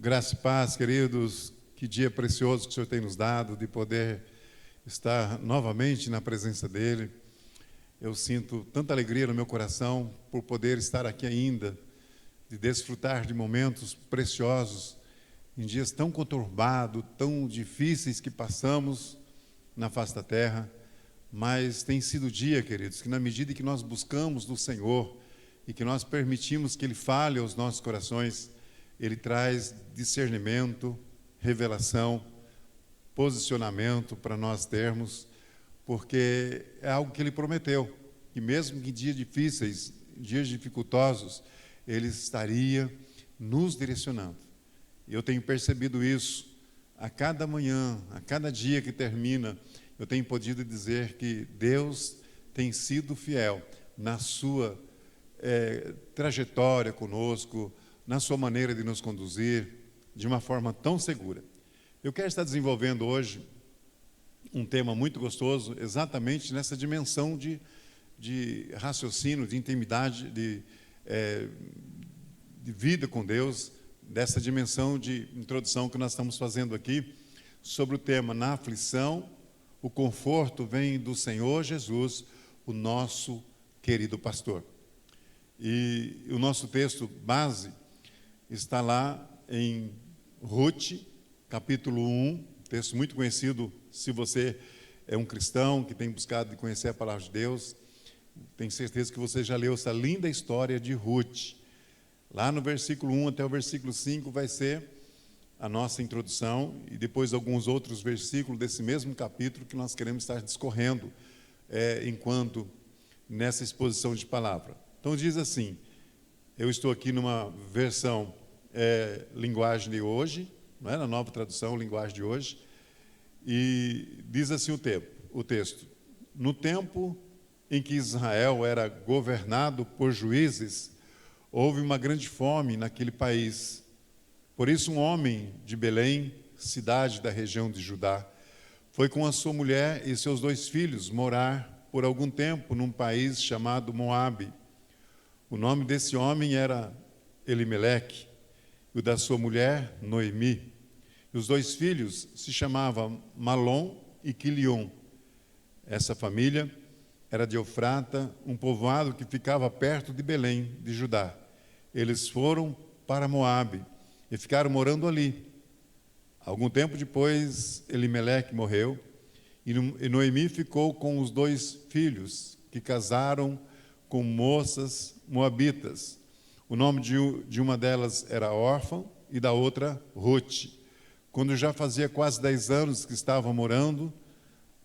Graça e paz, queridos. Que dia precioso que o Senhor tem nos dado de poder estar novamente na presença dEle. Eu sinto tanta alegria no meu coração por poder estar aqui ainda, de desfrutar de momentos preciosos em dias tão conturbados, tão difíceis que passamos na face da terra. Mas tem sido dia, queridos, que na medida que nós buscamos do Senhor e que nós permitimos que Ele fale aos nossos corações, Ele traz discernimento, revelação, posicionamento para nós termos, porque é algo que Ele prometeu, que mesmo em dias difíceis, dias dificultosos, Ele estaria nos direcionando. E eu tenho percebido isso a cada manhã, a cada dia que termina. Eu tenho podido dizer que Deus tem sido fiel na sua trajetória conosco, na sua maneira de nos conduzir, de uma forma tão segura. Eu quero estar desenvolvendo hoje um tema muito gostoso, exatamente nessa dimensão de raciocínio, de intimidade, de vida com Deus, dessa dimensão de introdução que nós estamos fazendo aqui, sobre o tema: na aflição, o conforto vem do Senhor Jesus, o nosso querido pastor. E o nosso texto base está lá em Ruth, capítulo 1, texto muito conhecido. Se você é um cristão que tem buscado de conhecer a palavra de Deus, tenho certeza que você já leu essa linda história de Ruth. Lá no versículo 1 até o versículo 5 vai ser a nossa introdução, e depois alguns outros versículos desse mesmo capítulo que nós queremos estar discorrendo enquanto nessa exposição de palavra. Então diz assim, eu estou aqui numa versão linguagem de hoje, não é? Na nova tradução, linguagem de hoje, e diz assim o texto: no tempo em que Israel era governado por juízes, houve uma grande fome naquele país. Por isso um homem de Belém, cidade da região de Judá, foi com a sua mulher e seus 2 filhos morar por algum tempo num país chamado Moabe. O nome desse homem era Elimeleque, e o da sua mulher, Noemi. E os 2 filhos se chamavam Malom e Quilion. Essa família era de Eufrata, um povoado que ficava perto de Belém, de Judá. Eles foram para Moabe e ficaram morando ali. Algum tempo depois, Elimeleque morreu, e Noemi ficou com os 2 filhos, que casaram com moças moabitas. O nome de uma delas era Órfã e da outra Ruth. Quando já fazia quase 10 anos que estavam morando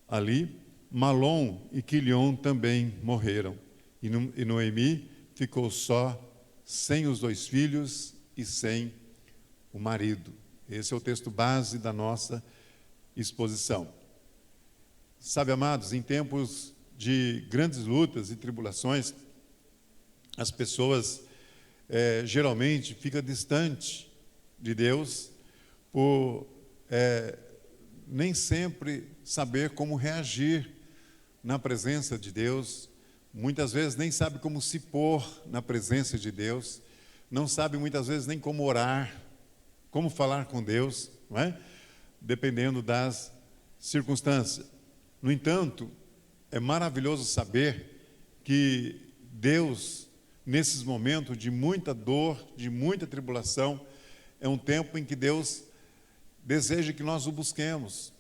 ali, Malom e Quilion também morreram. E Noemi ficou só, sem os 2 filhos e sem o marido. Esse é o texto base da nossa exposição. Sabe, amados, em tempos de grandes lutas e tribulações, as pessoas geralmente ficam distantes de Deus por nem sempre saber como reagir na presença de Deus. Muitas vezes nem sabe como se pôr na presença de Deus, não sabe muitas vezes nem como orar, como falar com Deus, não é? Dependendo das circunstâncias. No entanto, é maravilhoso saber que Deus, nesses momentos de muita dor, de muita tribulação, é um tempo em que Deus deseja que nós o busquemos.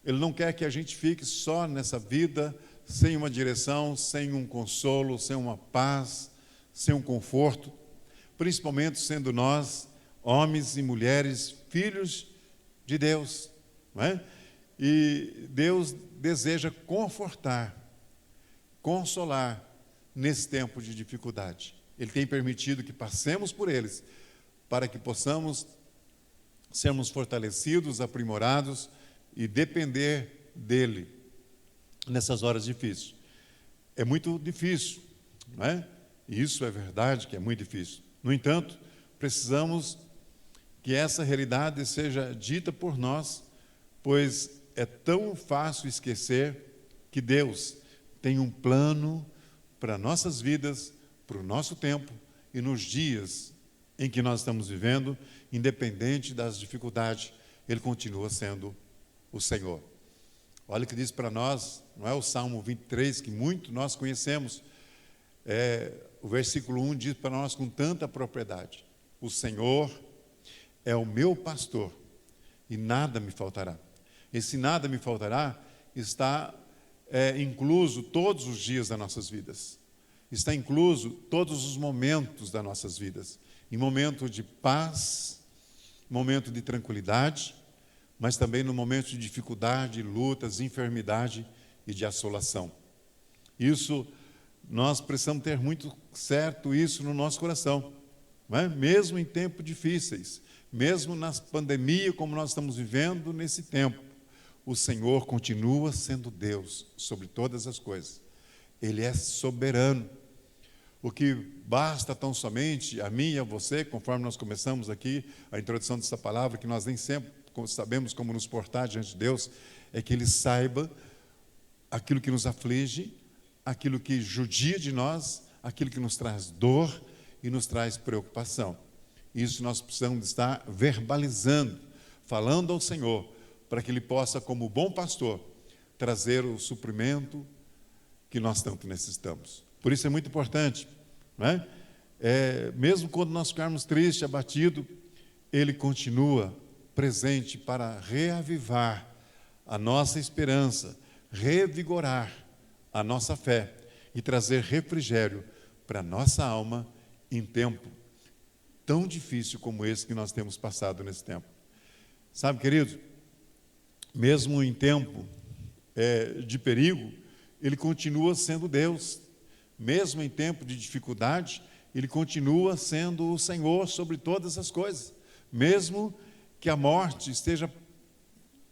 Ele não quer que a gente fique só nessa vida, sem uma direção, sem um consolo, sem uma paz, sem um conforto, principalmente sendo nós, homens e mulheres, filhos de Deus, não é? E Deus deseja confortar, consolar nesse tempo de dificuldade. Ele tem permitido que passemos por eles, para que possamos sermos fortalecidos, aprimorados e depender dele nessas horas difíceis. É muito difícil, não é? E isso é verdade que é muito difícil. No entanto, precisamos que essa realidade seja dita por nós, pois é tão fácil esquecer que Deus tem um plano para nossas vidas, para o nosso tempo e nos dias em que nós estamos vivendo, independente das dificuldades, Ele continua sendo o Senhor. Olha o que diz para nós, não é o Salmo 23, que muito nós conhecemos, o versículo 1 diz para nós com tanta propriedade: o Senhor é o meu pastor e nada me faltará. Esse nada me faltará está incluso todos os dias das nossas vidas. Está incluso todos os momentos das nossas vidas. Em momento de paz, momento de tranquilidade, mas também no momento de dificuldade, lutas, enfermidade e de assolação. Isso, nós precisamos ter muito certo isso no nosso coração, não é? Mesmo em tempos difíceis, mesmo na pandemia como nós estamos vivendo nesse tempo, o Senhor continua sendo Deus sobre todas as coisas. Ele é soberano. O que basta tão somente a mim e a você, conforme nós começamos aqui a introdução dessa palavra, que nós nem sempre sabemos como nos portar diante de Deus, é que Ele saiba aquilo que nos aflige, aquilo que judia de nós, aquilo que nos traz dor e nos traz preocupação. Isso nós precisamos estar verbalizando, falando ao Senhor, para que Ele possa, como bom pastor, trazer o suprimento que nós tanto necessitamos. Por isso é muito importante, não é? Mesmo quando nós ficarmos tristes, abatidos, Ele continua presente para reavivar a nossa esperança, revigorar a nossa fé e trazer refrigério para a nossa alma em tempo tão difícil como esse que nós temos passado nesse tempo. Sabe, querido, mesmo em tempo de perigo, Ele continua sendo Deus. Mesmo em tempo de dificuldade, Ele continua sendo o Senhor sobre todas as coisas. Mesmo que a morte esteja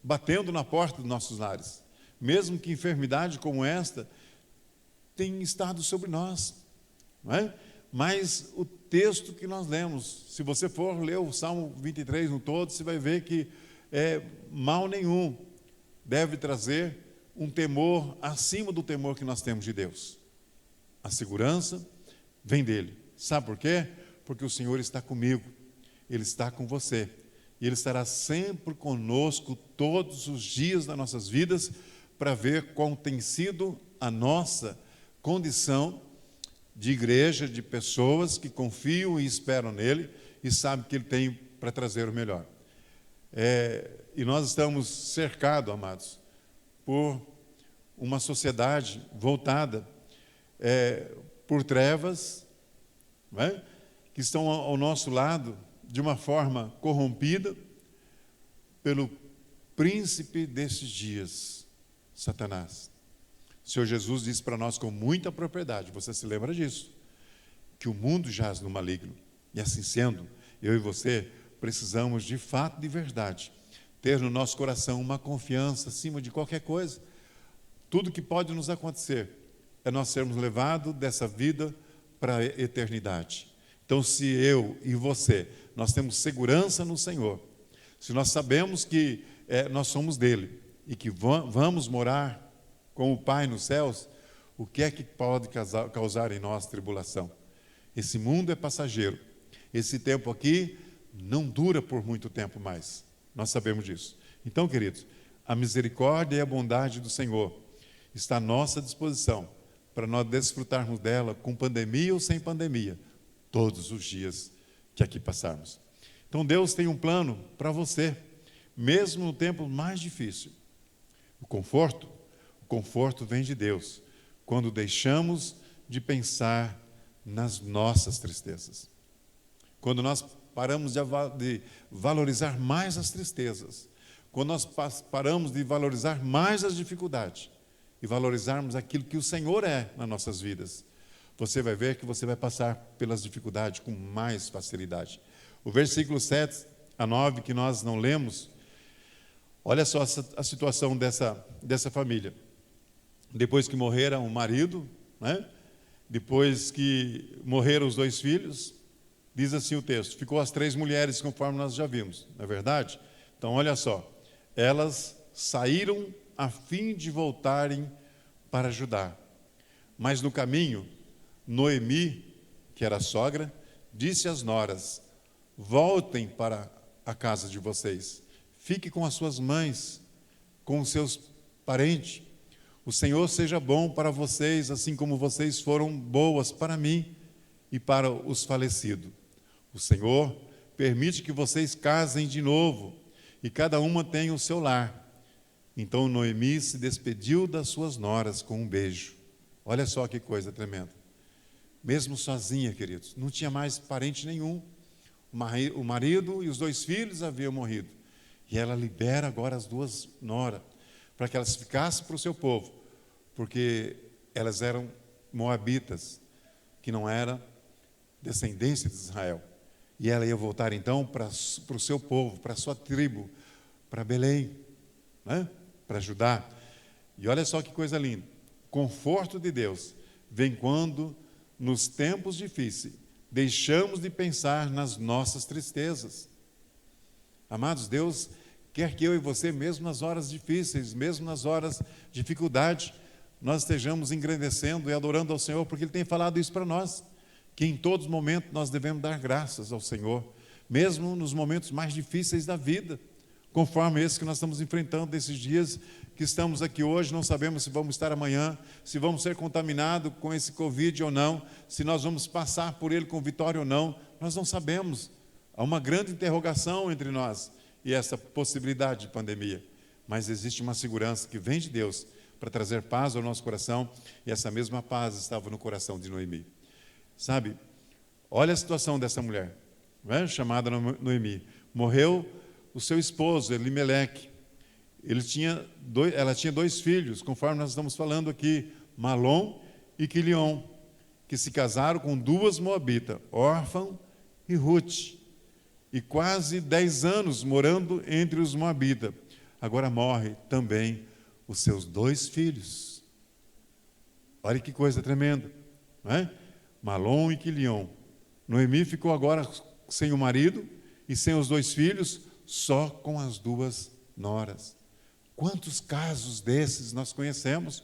batendo na porta dos nossos lares, mesmo que enfermidade como esta tenha estado sobre nós, não é? Mas o texto que nós lemos, se você for ler o Salmo 23 no todo, você vai ver que mal nenhum deve trazer um temor acima do temor que nós temos de Deus. A segurança vem dele. Sabe por quê? Porque o Senhor está comigo, Ele está com você, e Ele estará sempre conosco todos os dias das nossas vidas, para ver qual tem sido a nossa condição de igreja, de pessoas que confiam e esperam nele, e sabem que Ele tem para trazer o melhor. E nós estamos cercados, amados, por uma sociedade voltada por trevas, não é? Que estão ao nosso lado de uma forma corrompida pelo príncipe desses dias, Satanás. O Senhor Jesus disse para nós com muita propriedade, você se lembra disso, que o mundo jaz no maligno. E assim sendo, eu e você precisamos de fato, de verdade, ter no nosso coração uma confiança acima de qualquer coisa. Tudo que pode nos acontecer é nós sermos levados dessa vida para a eternidade. Então, se eu e você, nós temos segurança no Senhor, se nós sabemos que nós somos dele e que vamos morar com o Pai nos céus, o que é que pode causar em nós tribulação? Esse mundo é passageiro. Esse tempo aqui não dura por muito tempo mais. Nós sabemos disso. Então, queridos, a misericórdia e a bondade do Senhor está à nossa disposição para nós desfrutarmos dela com pandemia ou sem pandemia, todos os dias que aqui passarmos. Então, Deus tem um plano para você, mesmo no tempo mais difícil. O conforto vem de Deus, quando deixamos de pensar nas nossas tristezas. Quando nós paramos de valorizar mais as tristezas, quando nós paramos de valorizar mais as dificuldades e valorizarmos aquilo que o Senhor é nas nossas vidas, você vai ver que você vai passar pelas dificuldades com mais facilidade. O versículo 7 a 9 que nós não lemos, olha só a situação dessa família. Depois que morreram o marido, né? Depois que morreram os 2 filhos, diz assim o texto, ficou as 3 mulheres conforme nós já vimos, não é verdade? Então olha só, elas saíram a fim de voltarem para Judá, mas no caminho, Noemi, que era a sogra, disse às noras, voltem para a casa de vocês. Fique com as suas mães, com os seus parentes. O Senhor seja bom para vocês, assim como vocês foram boas para mim e para os falecidos. O Senhor permite que vocês casem de novo e cada uma tenha o seu lar. Então Noemi se despediu das suas noras com um beijo. Olha só que coisa tremenda. Mesmo sozinha, queridos, não tinha mais parente nenhum. O marido e os 2 filhos haviam morrido. E ela libera agora as 2 noras, para que elas ficassem para o seu povo, porque elas eram moabitas, que não era descendência de Israel. E ela ia voltar então para o seu povo, para a sua tribo, para Belém, né? Para Judá. E olha só que coisa linda. O conforto de Deus vem quando, nos tempos difíceis, deixamos de pensar nas nossas tristezas. Amados, Deus quer que eu e você, mesmo nas horas difíceis, mesmo nas horas de dificuldade, nós estejamos engrandecendo e adorando ao Senhor, porque Ele tem falado isso para nós, que em todos os momentos nós devemos dar graças ao Senhor, mesmo nos momentos mais difíceis da vida, conforme esse que nós estamos enfrentando esses dias que estamos aqui hoje. Não sabemos se vamos estar amanhã, se vamos ser contaminados com esse Covid ou não, se nós vamos passar por ele com vitória ou não, nós não sabemos. Há uma grande interrogação entre nós e essa possibilidade de pandemia, mas existe uma segurança que vem de Deus para trazer paz ao nosso coração, e essa mesma paz estava no coração de Noemi. Sabe, olha a situação dessa mulher, né, chamada Noemi. Morreu o seu esposo, Elimeleque. Ela tinha 2 filhos, conforme nós estamos falando aqui, Malom e Quilion, que se casaram com 2 moabitas, Orfa e Ruth, e quase 10 anos morando entre os moabitas. Agora morre também os seus 2 filhos. Olha que coisa tremenda, não é? Malom e Quilion. Noemi ficou agora sem o marido e sem os 2 filhos, só com as 2 noras. Quantos casos desses nós conhecemos?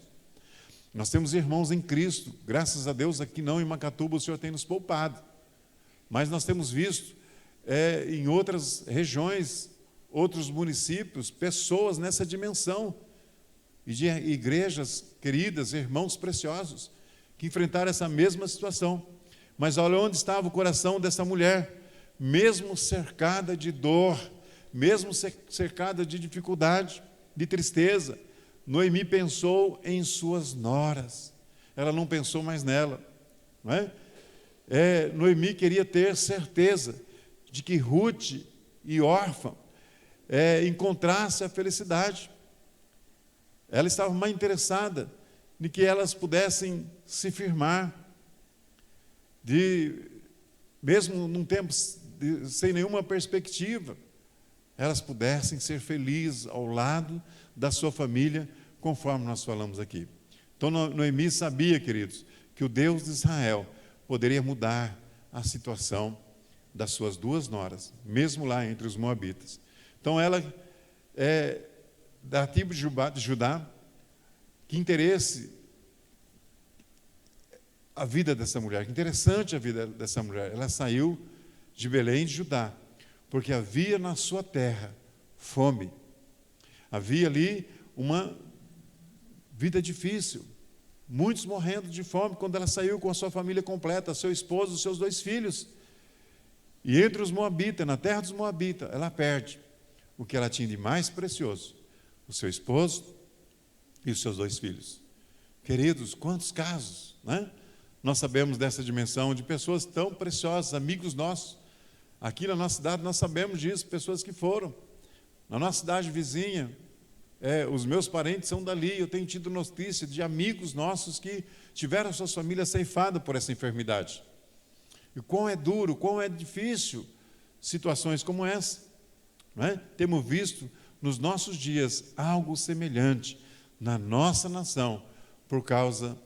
Nós temos irmãos em Cristo, graças a Deus aqui não em Macatuba o Senhor tem nos poupado, mas nós temos visto em outras regiões, outros municípios, pessoas nessa dimensão, e de igrejas queridas, irmãos preciosos, que enfrentaram essa mesma situação. Mas olha onde estava o coração dessa mulher, mesmo cercada de dor, mesmo cercada de dificuldade, de tristeza, Noemi pensou em suas noras, ela não pensou mais nela, não é? Noemi queria ter certeza de que Ruth e Orfa encontrassem a felicidade. Ela estava mais interessada em que elas pudessem se firmar, mesmo num tempo sem nenhuma perspectiva, elas pudessem ser felizes ao lado da sua família, conforme nós falamos aqui. Então Noemi sabia, queridos, que o Deus de Israel poderia mudar a situação das suas 2 noras, mesmo lá entre os moabitas. Então ela da tribo de Judá, que interesse a vida dessa mulher, que interessante a vida dessa mulher. Ela saiu de Belém de Judá, porque havia na sua terra fome. Havia ali uma vida difícil, muitos morrendo de fome, quando ela saiu com a sua família completa, seu esposo, os seus 2 filhos. E entre os moabitas, na terra dos moabitas, ela perde o que ela tinha de mais precioso, o seu esposo e os seus 2 filhos. Queridos, quantos casos, né? Nós sabemos dessa dimensão de pessoas tão preciosas, amigos nossos. Aqui na nossa cidade nós sabemos disso, pessoas que foram. Na nossa cidade vizinha, os meus parentes são dali, eu tenho tido notícia de amigos nossos que tiveram suas famílias ceifadas por essa enfermidade. E quão é duro, quão é difícil situações como essa, não é? Temos visto nos nossos dias algo semelhante na nossa nação por causa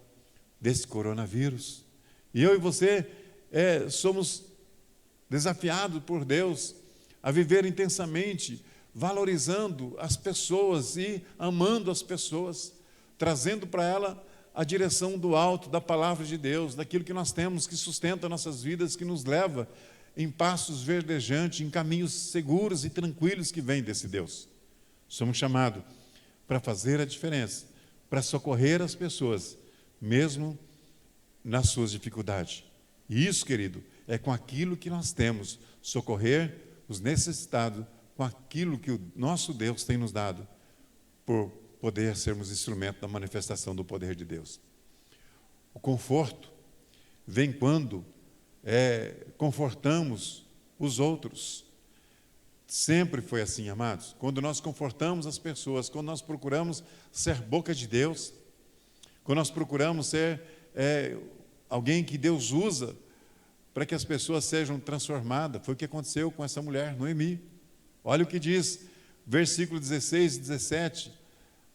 desse coronavírus. E eu e você somos desafiados por Deus a viver intensamente, valorizando as pessoas e amando as pessoas, trazendo para ela a direção do alto, da palavra de Deus, daquilo que nós temos, que sustenta nossas vidas, que nos leva em pastos verdejantes, em caminhos seguros e tranquilos que vêm desse Deus. Somos chamados para fazer a diferença, para socorrer as pessoas, mesmo nas suas dificuldades. E isso, querido, é com aquilo que nós temos, socorrer os necessitados, com aquilo que o nosso Deus tem nos dado, por poder sermos instrumento da manifestação do poder de Deus. O conforto vem quando confortamos os outros. Sempre foi assim, amados. Quando nós confortamos as pessoas, quando nós procuramos ser boca de Deus, quando nós procuramos ser alguém que Deus usa para que as pessoas sejam transformadas. Foi o que aconteceu com essa mulher, Noemi. Olha o que diz, versículo 16 e 17,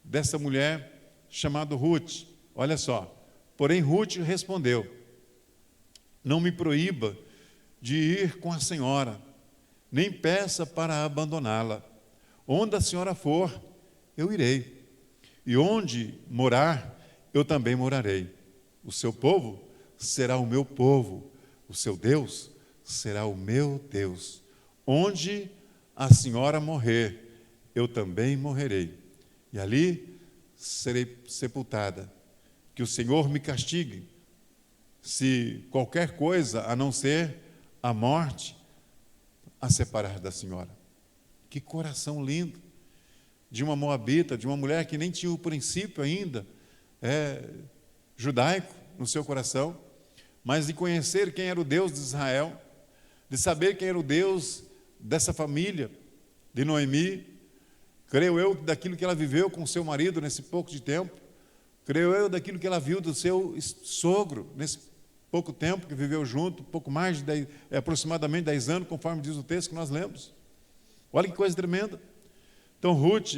dessa mulher chamada Ruth. Olha só. Porém, Ruth respondeu: não me proíba de ir com a senhora, nem peça para abandoná-la. Onde a senhora for, eu irei. E onde morar, eu também morarei. O seu povo será o meu povo, o seu Deus será o meu Deus. Onde a senhora morrer, eu também morrerei. E ali serei sepultada. Que o Senhor me castigue, se qualquer coisa a não ser a morte a separar da senhora. Que coração lindo de uma moabita, de uma mulher que nem tinha o princípio ainda judaico no seu coração, mas de conhecer quem era o Deus de Israel, de saber quem era o Deus dessa família de Noemi. Creio eu daquilo que ela viveu com seu marido nesse pouco de tempo, creio eu daquilo que ela viu do seu sogro nesse pouco tempo que viveu junto, pouco mais de 10, aproximadamente 10 anos, conforme diz o texto que nós lemos. Olha que coisa tremenda. Então Ruth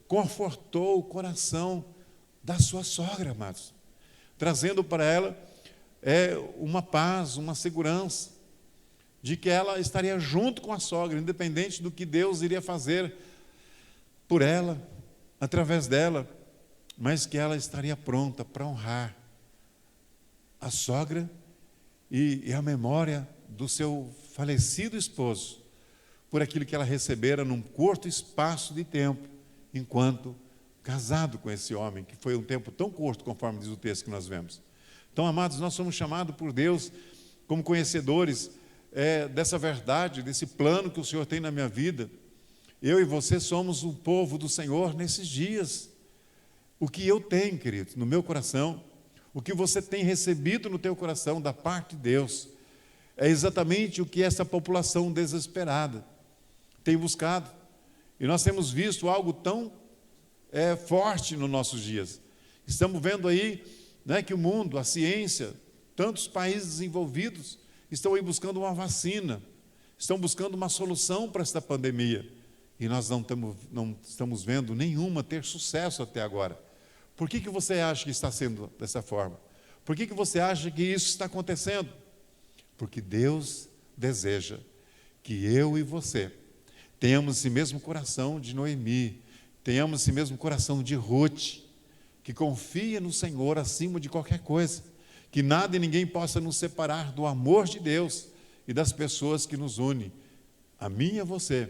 confortou o coração da sua sogra, amados, trazendo para ela uma paz, uma segurança de que ela estaria junto com a sogra, independente do que Deus iria fazer por ela, através dela, mas que ela estaria pronta para honrar a sogra e a memória do seu falecido esposo, por aquilo que ela recebera num curto espaço de tempo, enquanto casado com esse homem, que foi um tempo tão curto, conforme diz o texto que nós vemos. Então, amados, nós somos chamados por Deus como conhecedores dessa verdade, desse plano que o Senhor tem na minha vida. Eu e você somos um povo do Senhor nesses dias. O que eu tenho, queridos, no meu coração, o que você tem recebido no teu coração da parte de Deus, é exatamente o que essa população desesperada tem buscado. E nós temos visto algo tão forte nos nossos dias. Estamos vendo aí que o mundo, a ciência, tantos países desenvolvidos estão aí buscando uma vacina, estão buscando uma solução para esta pandemia. E nós não estamos vendo nenhuma ter sucesso até agora. Por que você acha que está sendo dessa forma? Por que você acha que isso está acontecendo? Porque Deus deseja que eu e você tenhamos esse mesmo coração de Noemi, tenhamos esse mesmo coração de Ruth, que confia no Senhor acima de qualquer coisa, que nada e ninguém possa nos separar do amor de Deus e das pessoas que nos unem, a mim e a você,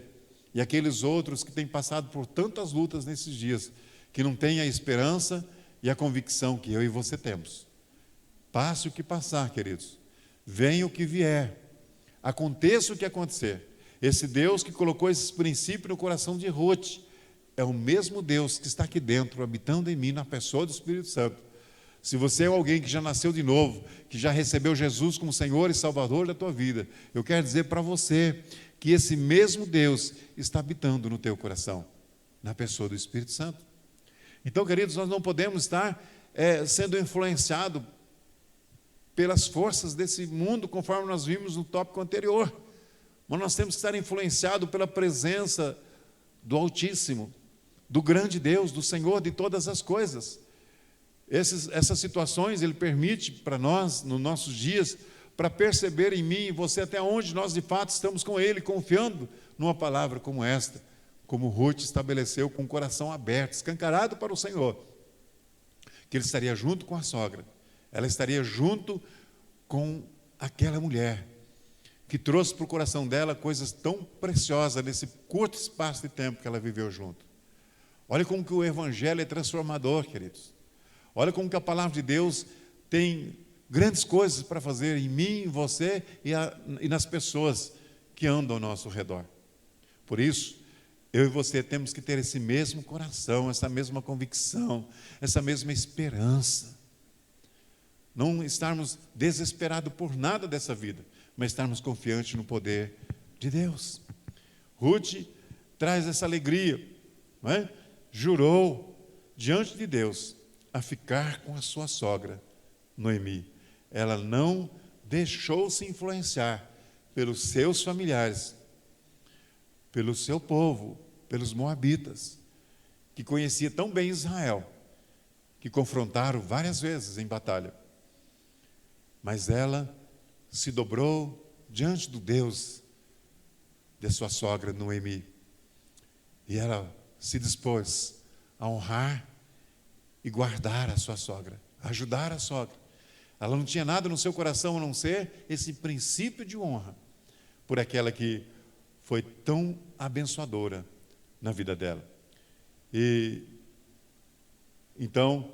e aqueles outros que têm passado por tantas lutas nesses dias, que não têm a esperança e a convicção que eu e você temos. Passe o que passar, queridos, venha o que vier, aconteça o que acontecer, esse Deus que colocou esses princípios no coração de Ruth, é o mesmo Deus que está aqui dentro, habitando em mim, na pessoa do Espírito Santo. Se você é alguém que já nasceu de novo, que já recebeu Jesus como Senhor e Salvador da tua vida, eu quero dizer para você que esse mesmo Deus está habitando no teu coração, na pessoa do Espírito Santo. Então, queridos, nós não podemos estar sendo influenciados pelas forças desse mundo, conforme nós vimos no tópico anterior. Mas nós temos que estar influenciados pela presença do Altíssimo, do grande Deus, do Senhor de todas as coisas. Essas situações Ele permite para nós, nos nossos dias, para perceber em mim e você até onde nós de fato estamos com Ele, confiando numa palavra como esta, como Ruth estabeleceu com o coração aberto, escancarado para o Senhor, que Ele estaria junto com a sogra, ela estaria junto com aquela mulher que trouxe para o coração dela coisas tão preciosas nesse curto espaço de tempo que ela viveu junto. Olha como que o Evangelho é transformador, queridos. Olha como que a palavra de Deus tem grandes coisas para fazer em mim, em você e nas pessoas que andam ao nosso redor. Por isso, eu e você temos que ter esse mesmo coração, essa mesma convicção, essa mesma esperança. Não estarmos desesperados por nada dessa vida, mas estarmos confiantes no poder de Deus. Ruth traz essa alegria, não é? Jurou diante de Deus a ficar com a sua sogra, Noemi. Ela não deixou-se influenciar pelos seus familiares, pelo seu povo, pelos moabitas, que conhecia tão bem Israel, que confrontaram várias vezes em batalha. Mas ela se dobrou diante do Deus de sua sogra Noemi. E ela se dispôs a honrar e guardar a sua sogra, a ajudar a sogra. Ela não tinha nada no seu coração a não ser esse princípio de honra por aquela que foi tão abençoadora na vida dela. E então,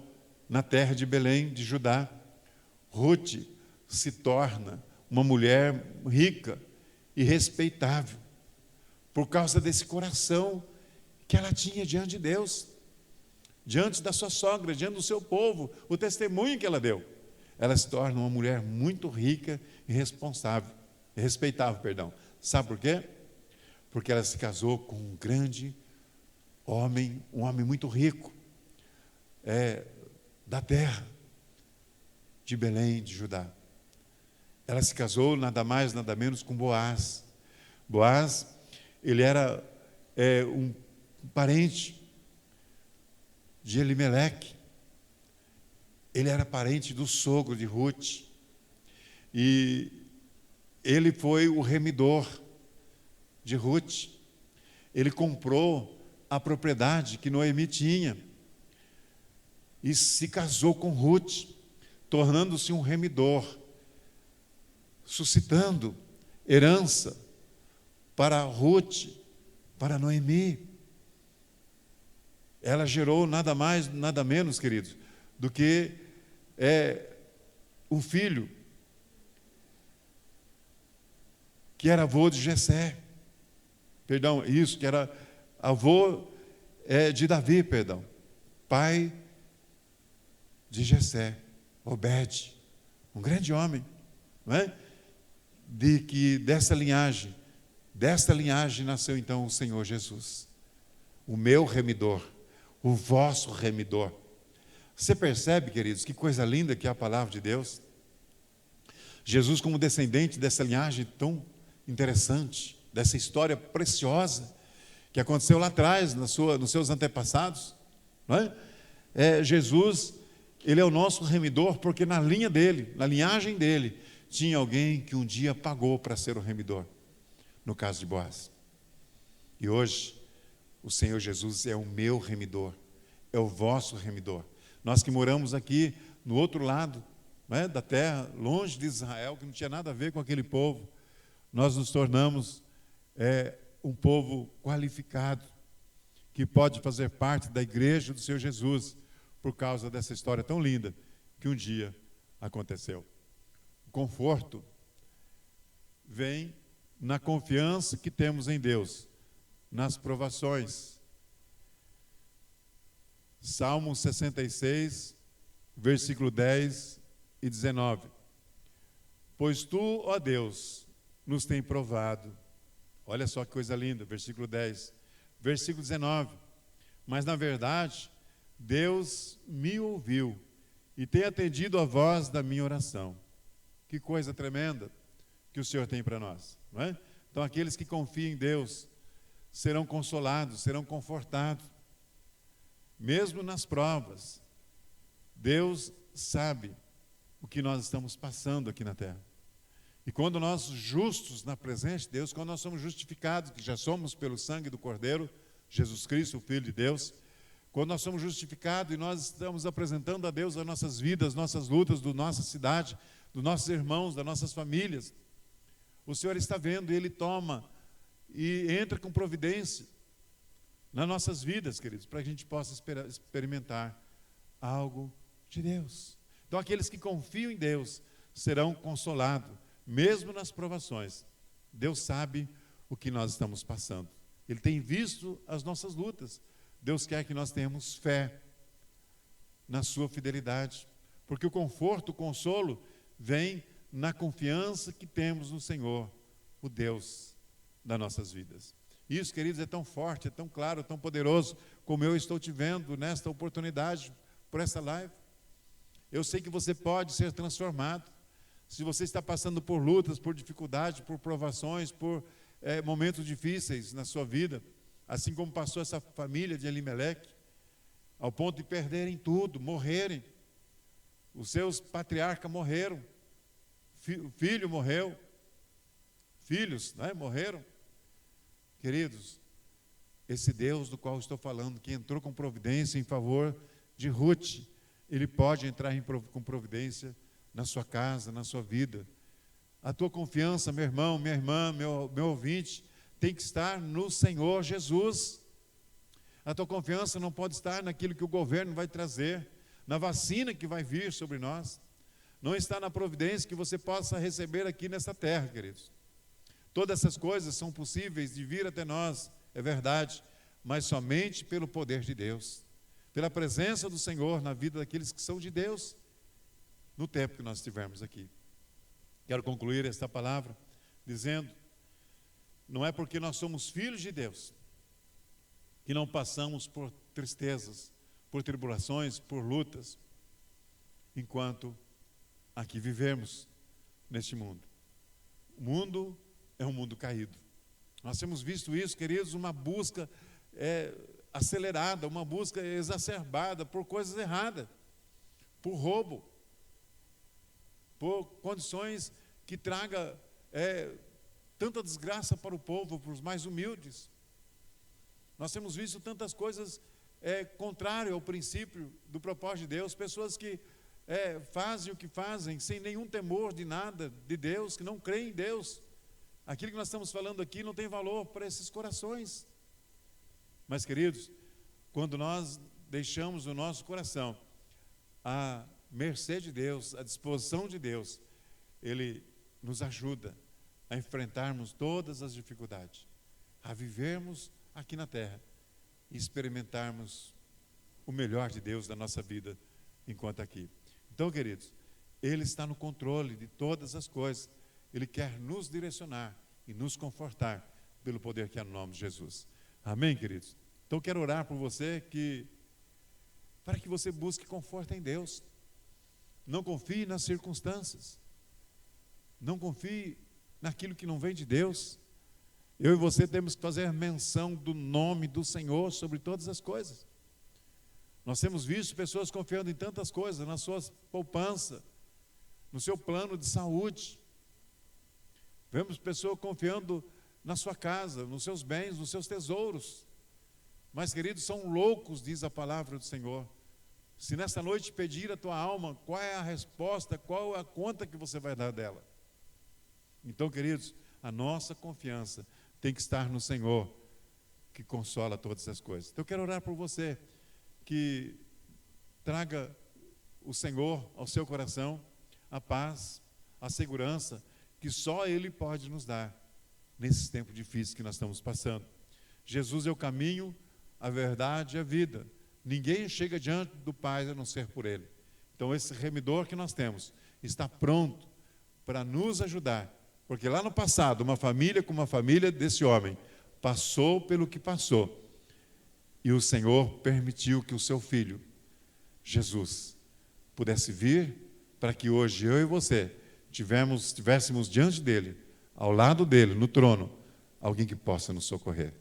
na terra de Belém, de Judá, Ruth se torna uma mulher rica e respeitável por causa desse coração que ela tinha diante de Deus, diante da sua sogra, diante do seu povo, o testemunho que ela deu. Ela se torna uma mulher muito rica e respeitável. Sabe por quê? Porque ela se casou com um grande homem, um homem muito rico, da terra de Belém, de Judá. Ela se casou nada mais, nada menos com Boaz. Boaz, ele era um parente de Elimeleque. Ele era parente do sogro de Ruth. E ele foi o remidor de Ruth. Ele comprou a propriedade que Noemi tinha e se casou com Ruth, tornando-se um remidor, suscitando herança para Ruth, para Noemi. Ela gerou nada mais, nada menos, queridos, do que um filho que era avô de Jessé. Que era avô de Davi, pai de Jessé, Obed, um grande homem, não é? Desta linhagem nasceu então o Senhor Jesus, o meu remidor, o vosso remidor. Você percebe, queridos, que coisa linda que é a palavra de Deus? Jesus, como descendente dessa linhagem tão interessante, dessa história preciosa que aconteceu lá atrás, nos seus antepassados, não é? Jesus, ele é o nosso remidor, porque na linha dele, na linhagem dele, tinha alguém que um dia pagou para ser o remidor, no caso de Boaz. E hoje, o Senhor Jesus é o meu remidor, é o vosso remidor. Nós que moramos aqui no outro lado, não é, da terra, longe de Israel, que não tinha nada a ver com aquele povo, nós nos tornamos um povo qualificado, que pode fazer parte da igreja do Senhor Jesus, por causa dessa história tão linda que um dia aconteceu. O conforto vem na confiança que temos em Deus, nas provações. Salmo 66, versículo 10 e 19. Pois tu, ó Deus, nos tem provado. Olha só que coisa linda, versículo 10. Versículo 19. Mas na verdade, Deus me ouviu e tem atendido a voz da minha oração. Que coisa tremenda que o Senhor tem para nós, não é? Então aqueles que confiam em Deus serão consolados, serão confortados. Mesmo nas provas, Deus sabe o que nós estamos passando aqui na terra. E quando nós justos na presença de Deus, quando nós somos justificados, que já somos pelo sangue do Cordeiro, Jesus Cristo, o Filho de Deus, quando nós somos justificados e nós estamos apresentando a Deus as nossas vidas, nossas lutas, da nossa cidade, dos nossos irmãos, das nossas famílias, O Senhor está vendo e Ele toma e entra com providência nas nossas vidas, queridos, para que a gente possa experimentar algo de Deus. Então, aqueles que confiam em Deus serão consolados, mesmo nas provações. Deus sabe o que nós estamos passando. Ele tem visto as nossas lutas. Deus quer que nós tenhamos fé na sua fidelidade, porque o conforto, o consolo vem na confiança que temos no Senhor, o Deus das nossas vidas. Isso, queridos, é tão forte, é tão claro, tão poderoso, como eu estou te vendo nesta oportunidade, por essa live. Eu sei que você pode ser transformado. Se você está passando por lutas, por dificuldades, por provações, por momentos difíceis na sua vida, assim como passou essa família de Elimeleque, ao ponto de perderem tudo, morrerem. Os seus patriarcas morreram, o filho morreu, filhos, né, morreram. Queridos, esse Deus do qual estou falando, que entrou com providência em favor de Ruth, Ele pode entrar com providência na sua casa, na sua vida. A tua confiança, meu irmão, minha irmã, meu ouvinte, tem que estar no Senhor Jesus. A tua confiança não pode estar naquilo que o governo vai trazer, na vacina que vai vir sobre nós. Não está na providência que você possa receber aqui nessa terra, queridos. Todas essas coisas são possíveis de vir até nós, é verdade, mas somente pelo poder de Deus, pela presença do Senhor na vida daqueles que são de Deus, no tempo que nós estivermos aqui. Quero concluir esta palavra dizendo, não é porque nós somos filhos de Deus que não passamos por tristezas, por tribulações, por lutas, enquanto aqui vivemos neste mundo. O mundo é um mundo caído. Nós temos visto isso, queridos, uma busca acelerada, uma busca exacerbada por coisas erradas, por roubo, por condições que traga tanta desgraça para o povo, para os mais humildes. Nós temos visto tantas coisas contrárias ao princípio do propósito de Deus, pessoas que fazem o que fazem sem nenhum temor de nada de Deus, que não creem em Deus. Aquilo que nós estamos falando aqui não tem valor para esses corações. Mas, queridos, quando nós deixamos o nosso coração à mercê de Deus, à disposição de Deus, Ele nos ajuda a enfrentarmos todas as dificuldades, a vivermos aqui na terra e experimentarmos o melhor de Deus da nossa vida enquanto aqui. Então, queridos, Ele está no controle de todas as coisas. Ele quer nos direcionar e nos confortar pelo poder que há no nome de Jesus. Amém, queridos? Então, quero orar por você para que você busque conforto em Deus. Não confie nas circunstâncias. Não confie naquilo que não vem de Deus. Eu e você temos que fazer menção do nome do Senhor sobre todas as coisas. Nós temos visto pessoas confiando em tantas coisas, na sua poupança, no seu plano de saúde. Vemos pessoas confiando na sua casa, nos seus bens, nos seus tesouros. Mas, queridos, são loucos, diz a palavra do Senhor. Se nesta noite pedir a tua alma, qual é a resposta, qual é a conta que você vai dar dela? Então, queridos, a nossa confiança tem que estar no Senhor, que consola todas as coisas. Então, eu quero orar por você, que traga o Senhor ao seu coração, a paz, a segurança, que só Ele pode nos dar, nesses tempos difíceis que nós estamos passando. Jesus é o caminho, a verdade e a vida. Ninguém chega diante do Pai a não ser por Ele. Então, esse remidor que nós temos está pronto para nos ajudar. Porque lá no passado, uma família como a família desse homem passou pelo que passou. E o Senhor permitiu que o seu filho, Jesus, pudesse vir para que hoje eu e você tivéssemos diante dele, ao lado dele, no trono, alguém que possa nos socorrer.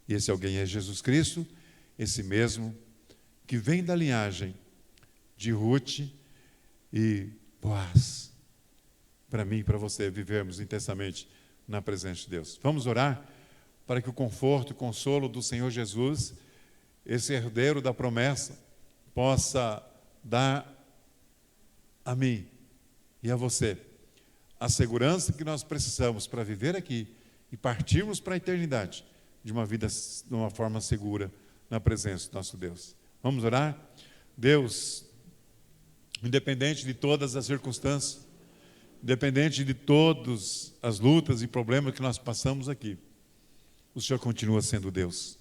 E esse alguém é Jesus Cristo, esse mesmo que vem da linhagem de Ruth e Boaz, para mim e para você vivermos intensamente na presença de Deus. Vamos orar para que o conforto e consolo do Senhor Jesus, esse herdeiro da promessa, possa dar a mim e a você a segurança que nós precisamos para viver aqui e partirmos para a eternidade de uma vida de uma forma segura na presença do nosso Deus. Vamos orar? Deus, independente de todas as circunstâncias, independente de todas as lutas e problemas que nós passamos aqui, o Senhor continua sendo Deus.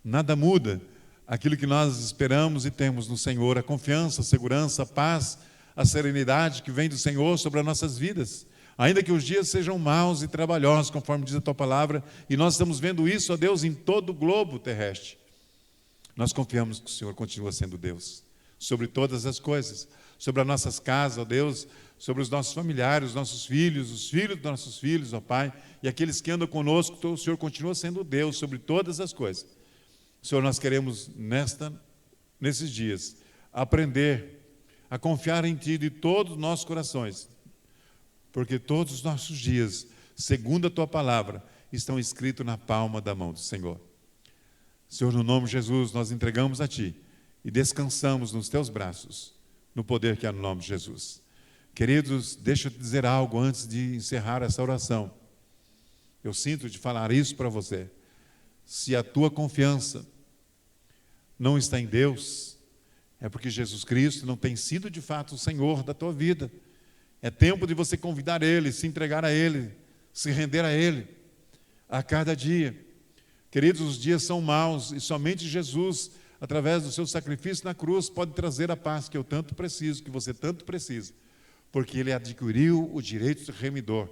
Nada muda aquilo que nós esperamos e temos no Senhor, a confiança, a segurança, a paz, a serenidade que vem do Senhor sobre as nossas vidas. Ainda que os dias sejam maus e trabalhosos, conforme diz a Tua palavra, e nós estamos vendo isso, ó Deus, em todo o globo terrestre. Nós confiamos que o Senhor continua sendo Deus, sobre todas as coisas, sobre as nossas casas, ó Deus, sobre os nossos familiares, os nossos filhos, os filhos dos nossos filhos, ó Pai, e aqueles que andam conosco, o Senhor continua sendo Deus sobre todas as coisas. Senhor, nós queremos nesses dias aprender a confiar em Ti de todos os nossos corações, porque todos os nossos dias, segundo a Tua palavra, estão escritos na palma da mão do Senhor. Senhor, no nome de Jesus, nós entregamos a Ti e descansamos nos Teus braços, no poder que há no nome de Jesus. Queridos, deixa eu te dizer algo antes de encerrar essa oração. Eu sinto de falar isso para você. Se a tua confiança não está em Deus, é porque Jesus Cristo não tem sido de fato o Senhor da tua vida. É tempo de você convidar Ele, se entregar a Ele, se render a Ele, a cada dia. Queridos, os dias são maus e somente Jesus, através do seu sacrifício na cruz, pode trazer a paz que eu tanto preciso, que você tanto precisa, porque Ele adquiriu o direito remidor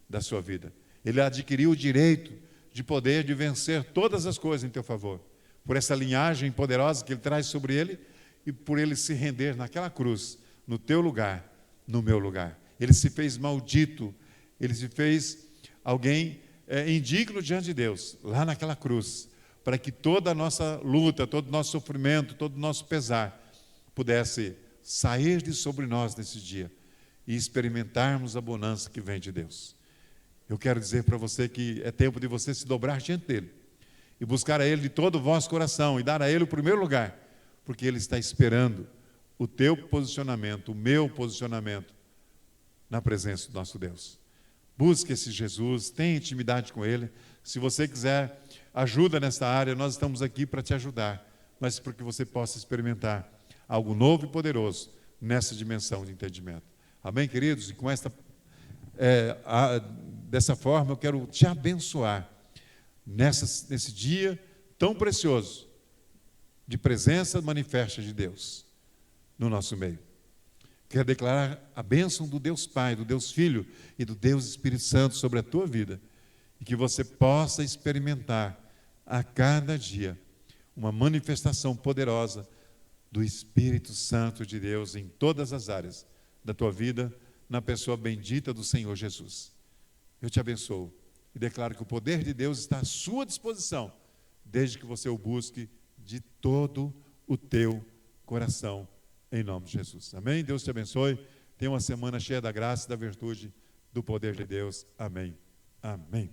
da sua vida. Ele adquiriu o direito de poder de vencer todas as coisas em teu favor, por essa linhagem poderosa que Ele traz sobre Ele e por Ele se render naquela cruz, no teu lugar, no meu lugar. Ele se fez maldito, Ele se fez alguém indigno diante de Deus, lá naquela cruz, para que toda a nossa luta, todo o nosso sofrimento, todo o nosso pesar pudesse sair de sobre nós nesse dia e experimentarmos a bonança que vem de Deus. Eu quero dizer para você que é tempo de você se dobrar diante dEle e buscar a Ele de todo o vosso coração e dar a Ele o primeiro lugar, porque Ele está esperando o teu posicionamento, o meu posicionamento na presença do nosso Deus. Busque esse Jesus, tenha intimidade com Ele. Se você quiser ajuda nessa área, nós estamos aqui para te ajudar, mas para que você possa experimentar algo novo e poderoso nessa dimensão de entendimento. Amém, queridos? E com dessa forma eu quero te abençoar nesse dia tão precioso de presença manifesta de Deus no nosso meio. Quero declarar a bênção do Deus Pai, do Deus Filho e do Deus Espírito Santo sobre a tua vida e que você possa experimentar a cada dia uma manifestação poderosa do Espírito Santo de Deus em todas as áreas da tua vida, na pessoa bendita do Senhor Jesus. Eu te abençoo e declaro que o poder de Deus está à sua disposição, desde que você o busque de todo o teu coração, em nome de Jesus. Amém? Deus te abençoe. Tenha uma semana cheia da graça e da virtude do poder de Deus. Amém. Amém.